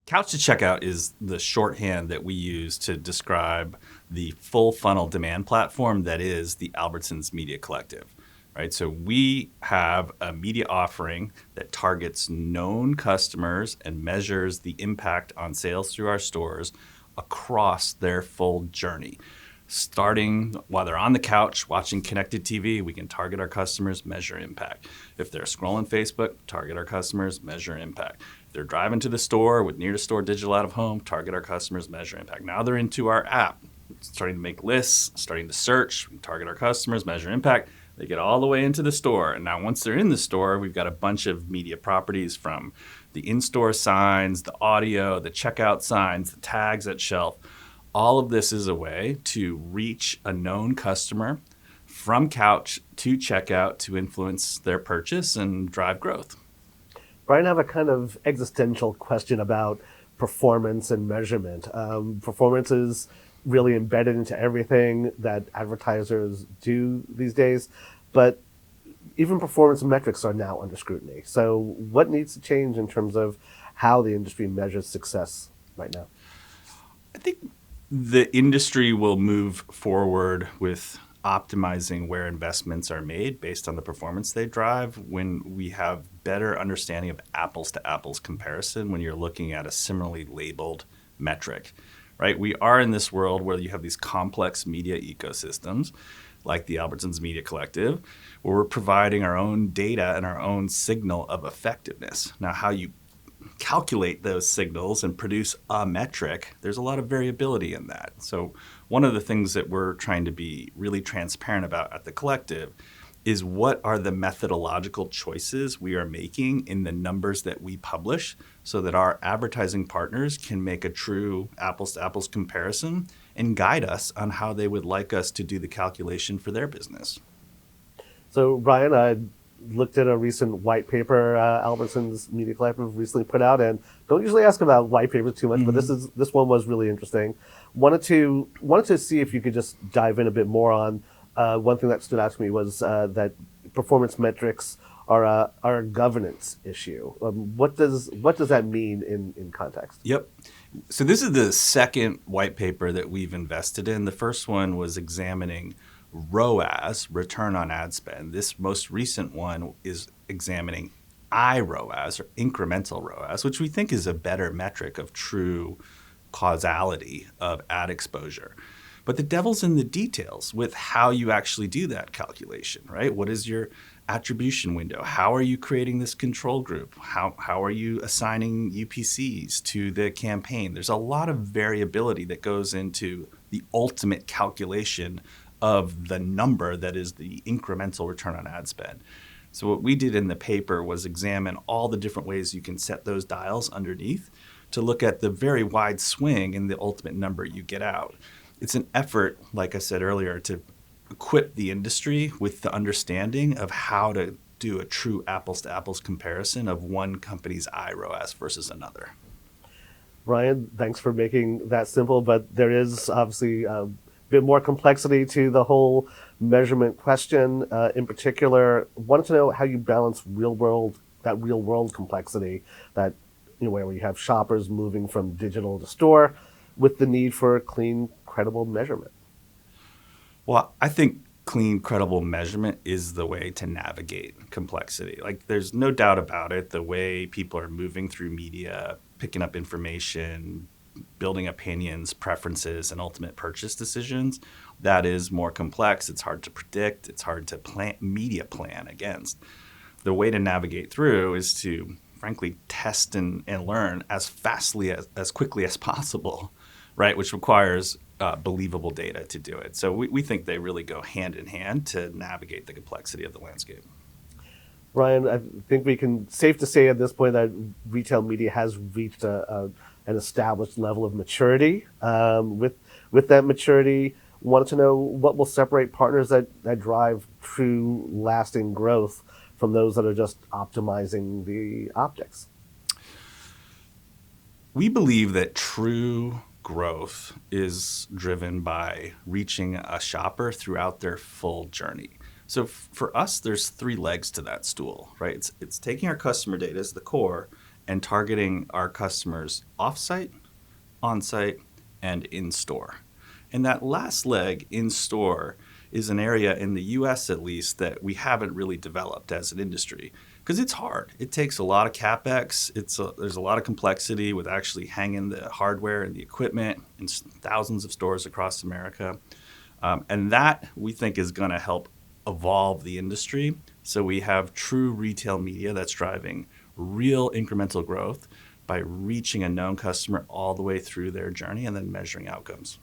Couch to checkout is the shorthand that we use to describe the full funnel demand platform that is the Albertsons Media Collective, right? So we have a media offering that targets known customers and measures the impact on sales through our stores across their full journey. Starting while they're on the couch watching connected TV, we can target our customers, measure impact. If they're scrolling Facebook, target our customers, measure impact. If they're driving to the store with near to store digital out of home, target our customers, measure impact. Now they're into our app, starting to make lists, starting to search, we target our customers, measure impact. They get all the way into the store. And now once they're in the store, we've got a bunch of media properties from the in-store signs, the audio, the checkout signs, the tags at shelf. All of this is a way to reach a known customer from couch to checkout to influence their purchase and drive growth. Brian, I have a kind of existential question about performance and measurement. Performance is really embedded into everything that advertisers do these days, but even performance metrics are now under scrutiny. So what needs to change in terms of how the industry measures success right now? I think the industry will move forward with optimizing where investments are made based on the performance they drive when we have better understanding of apples to apples comparison when you're looking at a similarly labeled metric, right? We are in this world where you have these complex media ecosystems like the Albertsons Media Collective, where we're providing our own data and our own signal of effectiveness. Now, how you calculate those signals and produce a metric, there's a lot of variability in that. So one of the things that we're trying to be really transparent about at the collective is what are the methodological choices we are making in the numbers that we publish so that our advertising partners can make a true apples to apples comparison and guide us on how they would like us to do the calculation for their business. So Ryan, I looked at a recent white paper Albertsons Media Collective recently put out, and don't usually ask about white papers too much, but this one was really interesting. Wanted to see if you could just dive in a bit more on one thing that stood out to me was that performance metrics are a governance issue. What does that mean in context? Yep. So this is the second white paper that we've invested in. The first one was examining ROAS, return on ad spend. This most recent one is examining IROAS, or incremental ROAS, which we think is a better metric of true causality of ad exposure. But the devil's in the details with how you actually do that calculation, right? What is your attribution window? How are you creating this control group? How are you assigning UPCs to the campaign? There's a lot of variability that goes into the ultimate calculation of the number that is the incremental return on ad spend. So what we did in the paper was examine all the different ways you can set those dials underneath to look at the very wide swing in the ultimate number you get out. It's an effort, like I said earlier, to equip the industry with the understanding of how to do a true apples to apples comparison of one company's IROAS versus another. Ryan, thanks for making that simple, but there is obviously bit more complexity to the whole measurement question. In particular, wanted to know how you balance real world complexity that, where you have shoppers moving from digital to store with the need for clean, credible measurement. Well, I think clean, credible measurement is the way to navigate complexity. Like, there's no doubt about it, the way people are moving through media, picking up information, building opinions, preferences, and ultimate purchase decisions, that is more complex. It's hard to predict. It's hard to media plan against. The way to navigate through is to, frankly, test and learn as quickly as possible, right? Which requires believable data to do it. So we think they really go hand in hand to navigate the complexity of the landscape. Ryan, I think we can safe to say at this point that retail media has reached an established level of maturity. With that maturity, wanted to know what will separate partners that drive true lasting growth from those that are just optimizing the optics. We believe that true growth is driven by reaching a shopper throughout their full journey. So for us, there's three legs to that stool, right? It's taking our customer data as the core and targeting our customers off-site, on-site, and in-store. And that last leg, in-store, is an area in the US at least that we haven't really developed as an industry because it's hard. It takes a lot of CapEx. There's a lot of complexity with actually hanging the hardware and the equipment in thousands of stores across America. And that we think is going to help evolve the industry so we have true retail media that's driving real incremental growth by reaching a known customer all the way through their journey and then measuring outcomes.